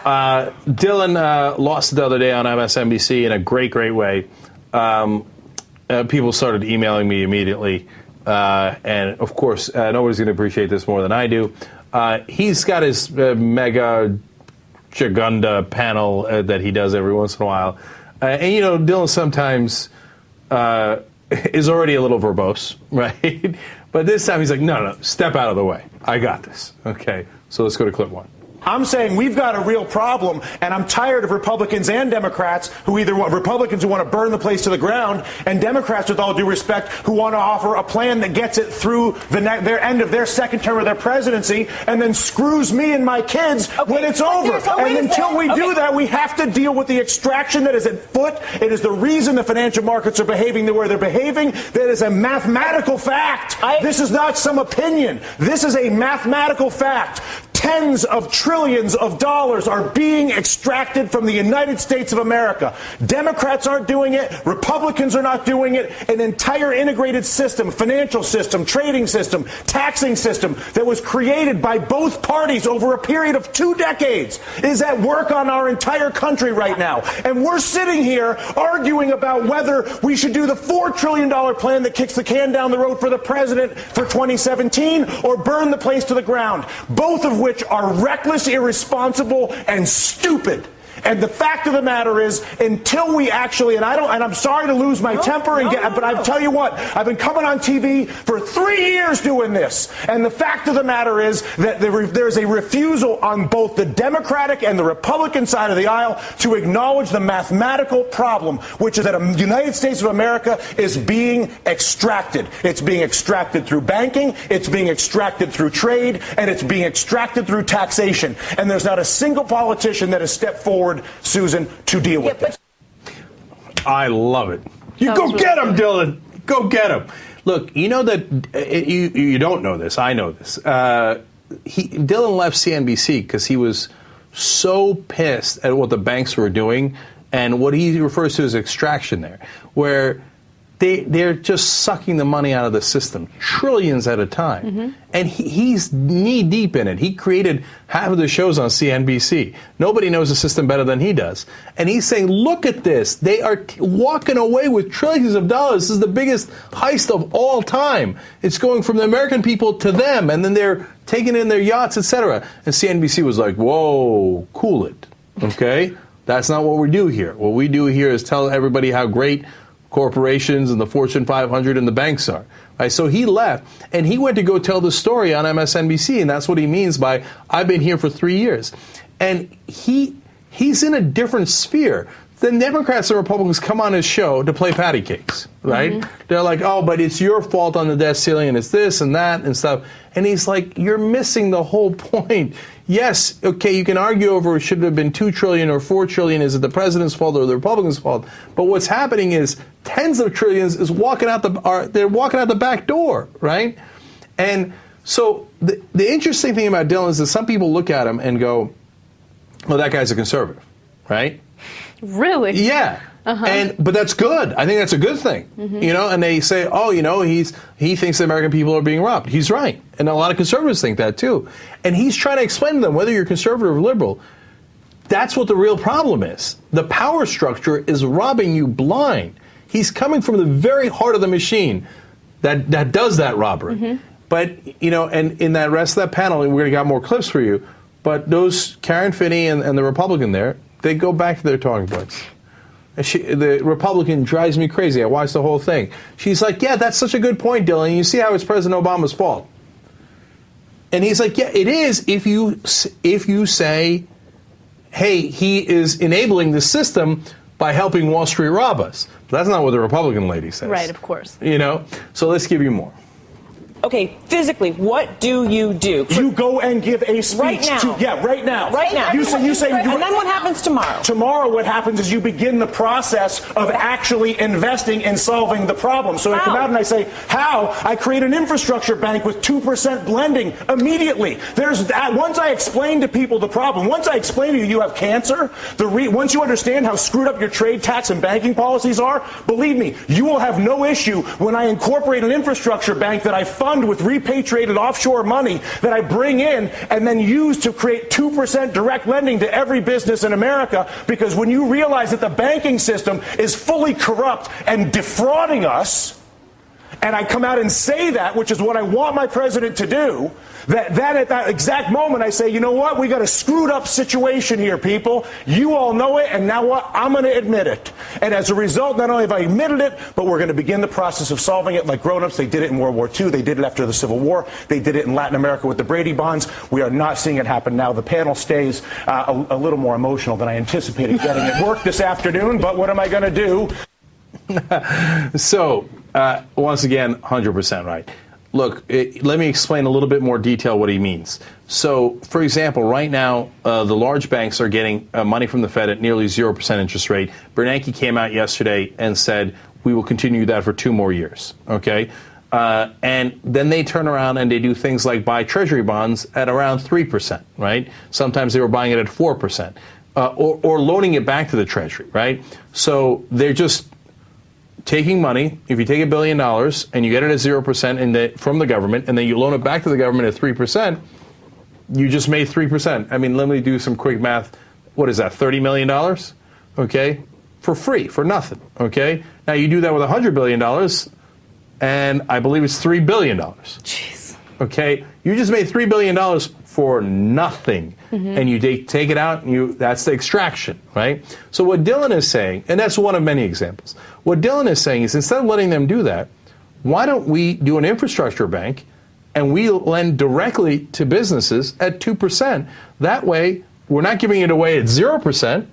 Dylan lost the other day on MSNBC in a great way. People started emailing me immediately. And, of course, nobody's going to appreciate this more than I do. He's got his mega Chagunda panel that he does every once in a while. And, you know, Dylan sometimes is already a little verbose, right? But this time he's like, no, step out of the way. I got this. Okay, so let's go to clip one. I'm saying we've got a real problem, and I'm tired of Republicans and Democrats who either want Republicans who want to burn the place to the ground, and Democrats, with all due respect, who want to offer a plan that gets it through their end of their second term of their presidency, and then screws me and my kids when it's over. And until we do that, we have to deal with the extraction that is at foot. It is the reason the financial markets are behaving the way they're behaving. That is a mathematical fact. This is not some opinion. This is a mathematical fact. Tens of trillions of dollars are being extracted from the United States of America. Democrats aren't doing it. Republicans are not doing it. An entire integrated system, financial system, trading system, taxing system that was created by both parties over a period of 2 decades is at work on our entire country right now. And we're sitting here arguing about whether we should do the $4 trillion plan that kicks the can down the road for the president for 2017 or burn the place to the ground. Both of which are reckless, irresponsible, and stupid. And the fact of the matter is, until we actually, and I'm sorry to lose my temper, but I tell you what, I've been coming on TV for 3 years doing this. And the fact of the matter is that there's a refusal on both the Democratic and the Republican side of the aisle to acknowledge the mathematical problem, which is that the United States of America is being extracted. It's being extracted through banking, it's being extracted through trade, and it's being extracted through taxation. And there's not a single politician that has stepped forward, Susan, to deal with this. I love it. You go get him, Dylan. Go get him. Look, you know that you don't know this. I know this. Dylan left CNBC because he was so pissed at what the banks were doing and what he refers to as extraction there, where they're just sucking the money out of the system, trillions at a time. And he's knee-deep in it. He created half of the shows on CNBC. Nobody knows the system better than he does. And he's saying, look at this. They are walking away with trillions of dollars. This is the biggest heist of all time. It's going from the American people to them, and then they're taking in their yachts, etc. And CNBC was like, whoa, cool it, okay? That's not what we do here. What we do here is tell everybody how great corporations and the Fortune 500 and the banks are. Right? So he left, and he went to go tell the story on MSNBC, and that's what he means by, I've been here for 3 years. And he's in a different sphere. The Democrats and Republicans come on his show to play patty cakes, right? They're like, oh, but it's your fault on the debt ceiling, and it's this and that and stuff. And he's like, you're missing the whole point. Yes, okay, you can argue over it should have been $2 trillion or $4 trillion. Is it the president's fault or the Republicans' fault? But what's happening is tens of trillions is walking out they're walking out the back door, right? And so the interesting thing about Dylan is that some people look at him and go, well, that guy's a conservative, right? Really? Yeah. But that's good. I think that's a good thing. You know, and they say, oh, you know, he thinks the American people are being robbed. He's right. And a lot of conservatives think that too. And he's trying to explain to them, whether you're conservative or liberal, that's what the real problem is. The power structure is robbing you blind. He's coming from the very heart of the machine that does that robbery. But, you know, and in that rest of that panel, and we're going to got more clips for you, but those Karen Finney and the Republican there, they go back to their talking points. The Republican drives me crazy. I watched the whole thing. She's like, yeah, that's such a good point, Dylan. You see how it's President Obama's fault. And he's like, yeah, it is if you say, hey, he is enabling the system by helping Wall Street rob us. But that's not what the Republican lady says. Right, of course. You know? So let's give you more. Okay, physically, what do? You go and give a speech right now. Right now. Right now. You say, and then what happens tomorrow? Tomorrow, what happens is you begin the process of actually investing in solving the problem. So I come out and I say, how? I create an infrastructure bank with 2% blending immediately. Once I explain to people the problem, once I explain to you have cancer, once you understand how screwed up your trade, tax, and banking policies are, believe me, you will have no issue when I incorporate an infrastructure bank that I fund fund with repatriated offshore money that I bring in and then use to create 2% direct lending to every business in America, because when you realize that the banking system is fully corrupt and defrauding us, and I come out and say that, which is what I want my president to do, that at that exact moment I say, you know what, we got a screwed up situation here, people. You all know it, and now what? I'm going to admit it. And as a result, not only have I admitted it, but we're going to begin the process of solving it like grown-ups. They did it in World War II. They did it after the Civil War. They did it in Latin America with the Brady bonds. We are not seeing it happen now. The panel stays a little more emotional than I anticipated getting at work this afternoon, but what am I going to do? So, once again, 100% right. Look, let me explain a little bit more detail what he means. So, for example, right now, the large banks are getting money from the Fed at nearly 0% interest rate. Bernanke came out yesterday and said, we will continue that for 2 more years, okay? And then they turn around and they do things like buy Treasury bonds at around 3%, right? Sometimes they were buying it at 4%, or loaning it back to the Treasury, right? So they're just taking money. If you take $1 billion and you get it at 0% from the government, and then you loan it back to the government at 3%, you just made 3%. I mean, let me do some quick math. What is that, $30 million? Okay, for free, for nothing. Okay, now you do that with $100 billion, and I believe it's $3 billion. Jeez. Okay, you just made $3 billion for nothing, and you take it out, and that's the extraction, right? So what Dylan is saying, and that's one of many examples, what Dylan is saying is, instead of letting them do that, why don't we do an infrastructure bank, and we lend directly to businesses at 2%? That way, we're not giving it away at 0%.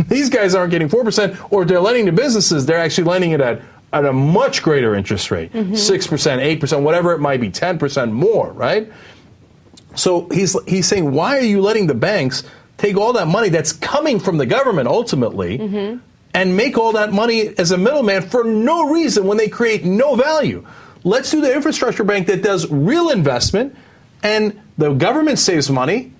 These guys aren't getting 4%, or if they're lending to businesses, they're actually lending it at a much greater interest rate, 6%, 8%, whatever it might be, 10% more, right? So he's saying, why are you letting the banks take all that money that's coming from the government ultimately and make all that money as a middleman for no reason when they create no value? Let's do the infrastructure bank that does real investment, and the government saves money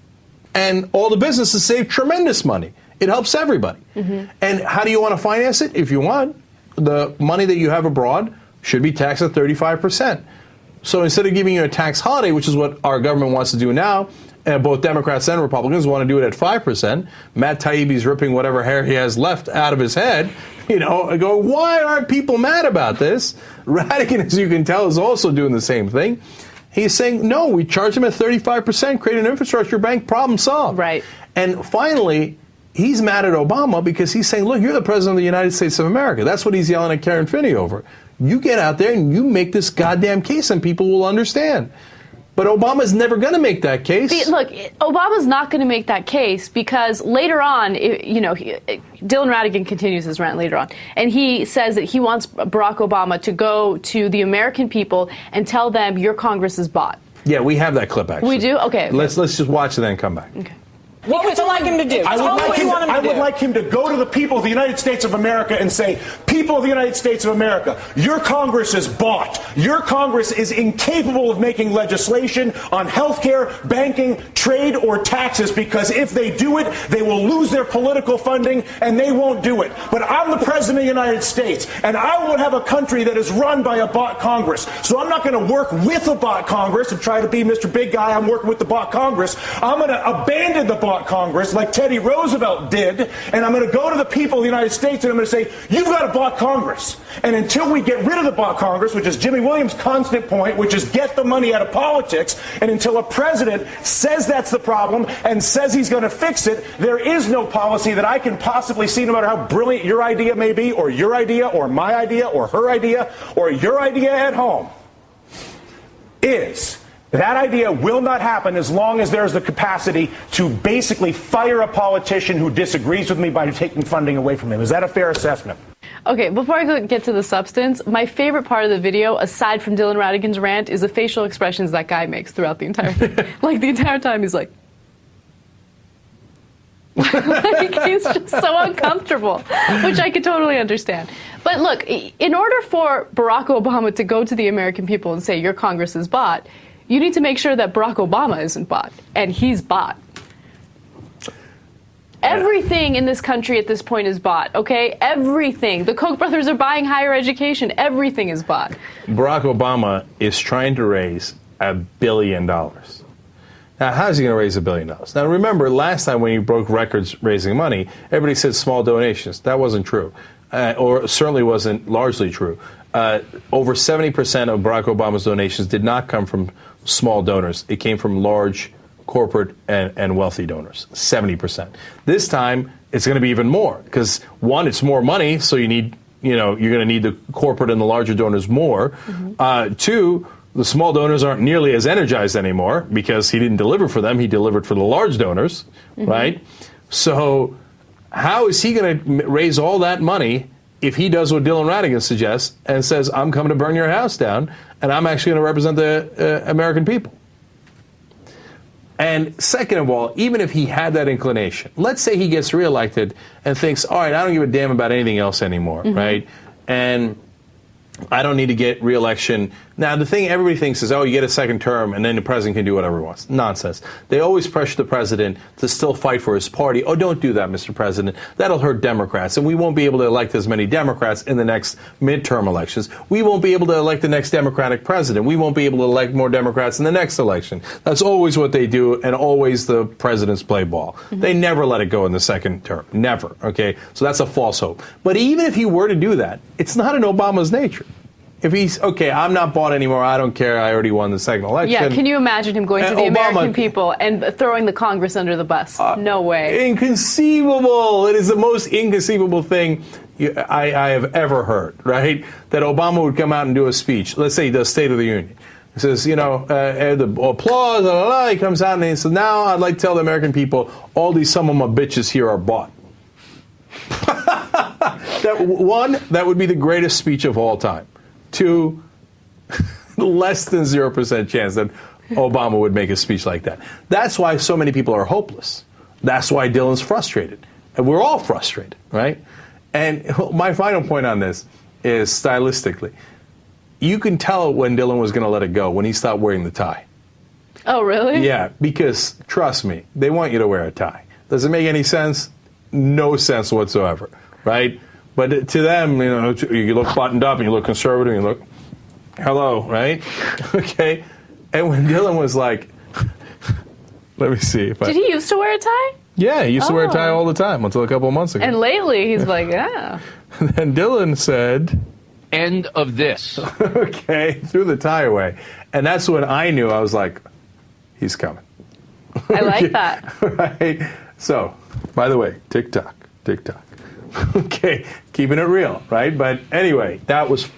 and all the businesses save tremendous money. It helps everybody. And how do you want to finance it? If you want, the money that you have abroad should be taxed at 35%. So instead of giving you a tax holiday, which is what our government wants to do now, and both Democrats and Republicans want to do it at 5%, Matt Taibbi's ripping whatever hair he has left out of his head, you know, I go, why aren't people mad about this? Ratigan, as you can tell, is also doing the same thing. He's saying, no, we charge them at 35%, create an infrastructure bank, problem solved. Right. And finally, he's mad at Obama because he's saying, look, you're the president of the United States of America. That's what he's yelling at Karen Finney over. You get out there and you make this goddamn case and people will understand. But Obama's never going to make that case. Look, Obama's not going to make that case because later on, you know, Dylan Ratigan continues his rant later on, and he says that he wants Barack Obama to go to the American people and tell them your Congress is bought. Yeah, we have that clip, actually. We do? Okay. Let's just watch it and then come back. Okay. What would you like him to do? I would like him to go to the people of the United States of America and say, people of the United States of America, your Congress is bought. Your Congress is incapable of making legislation on health care, banking, trade, or taxes, because if they do it, they will lose their political funding and they won't do it. But I'm the President of the United States, and I won't have a country that is run by a bought Congress. So I'm not going to work with a bought Congress and try to be Mr. Big Guy. I'm working with the bought Congress. I'm going to abandon the bought Congress like Teddy Roosevelt did, and I'm going to go to the people of the United States and I'm going to say, you've got a bought Congress. And until we get rid of the bought Congress, which is Jimmy Williams' constant point, which is get the money out of politics, and until a president says that's the problem and says he's going to fix it, there is no policy that I can possibly see, no matter how brilliant your idea may be, or your idea, or my idea, or her idea, or your idea at home, is that idea will not happen as long as there's the capacity to basically fire a politician who disagrees with me by taking funding away from him. Is that a fair assessment? Okay, before I get to the substance, my favorite part of the video, aside from Dylan Ratigan's rant, is the facial expressions that guy makes throughout the entire thing. Like, the entire time he's like... like, he's just so uncomfortable, which I could totally understand. But look, in order for Barack Obama to go to the American people and say, your Congress is bought, you need to make sure that Barack Obama isn't bought, and he's bought. Every Everything in this country at this point is bought, okay? Everything. The Koch brothers are buying higher education. Everything is bought. Barack Obama is trying to raise $1 billion. Now, how is he going to raise $1 billion? Now, remember, last time when he broke records raising money, everybody said small donations. That wasn't true, or certainly wasn't largely true. Over 70% of Barack Obama's donations did not come from small donors. It came from large corporate and wealthy donors, 70%. This time, it's going to be even more because, one, it's more money, so you need, you're going to need the corporate and the larger donors more. Mm-hmm. Two, the small donors aren't nearly as energized anymore because he didn't deliver for them. He delivered for the large donors, mm-hmm. right? So how is he going to raise all that money if he does what Dylan Ratigan suggests and says, I'm coming to burn your house down, and I'm actually going to represent the American people? And second of all, even if he had that inclination, let's say he gets reelected and thinks, all right, I don't give a damn about anything else anymore, mm-hmm. right? And I don't need to get reelection. Now, the thing everybody thinks is, oh, you get a second term and then the president can do whatever he wants. Nonsense. They always pressure the president to still fight for his party. Oh, don't do that, Mr. President. That'll hurt Democrats, and we won't be able to elect as many Democrats in the next midterm elections. We won't be able to elect the next Democratic president. We won't be able to elect more Democrats in the next election. That's always what they do, and always the presidents play ball. Mm-hmm. They never let it go in the second term. Never, okay? So that's a false hope. But even if he were to do that, it's not in Obama's nature. If he's, okay, I'm not bought anymore, I don't care, I already won the second election. Yeah, can you imagine him going to the American people and throwing the Congress under the bus? No way. Inconceivable. It is the most inconceivable thing I have ever heard, right? That Obama would come out and do a speech. Let's say he does State of the Union. He says, the applause, blah, blah, blah. He comes out and he says, now I'd like to tell the American people, all these some of my bitches here are bought. That would be the greatest speech of all time. Two, less than 0% chance that Obama would make a speech like that. That's why so many people are hopeless. That's why Dylan's frustrated. And we're all frustrated, right? And my final point on this is stylistically. You can tell when Dylan was going to let it go when he stopped wearing the tie. Oh, really? Yeah, because, trust me, they want you to wear a tie. Does it make any sense? No sense whatsoever, right? But to them, you look buttoned up and you look conservative and you look, hello, right? Okay. And when Dylan was like, let me see if Did he used to wear a tie? Yeah, he used to wear a tie all the time until a couple of months ago. And lately he's like, yeah. And Dylan said, end of this. Okay, threw the tie away. And that's when I knew, I was like, he's coming. I like that. Right? So, by the way, tick-tock, tick-tock. Okay, keeping it real, right? But anyway, that was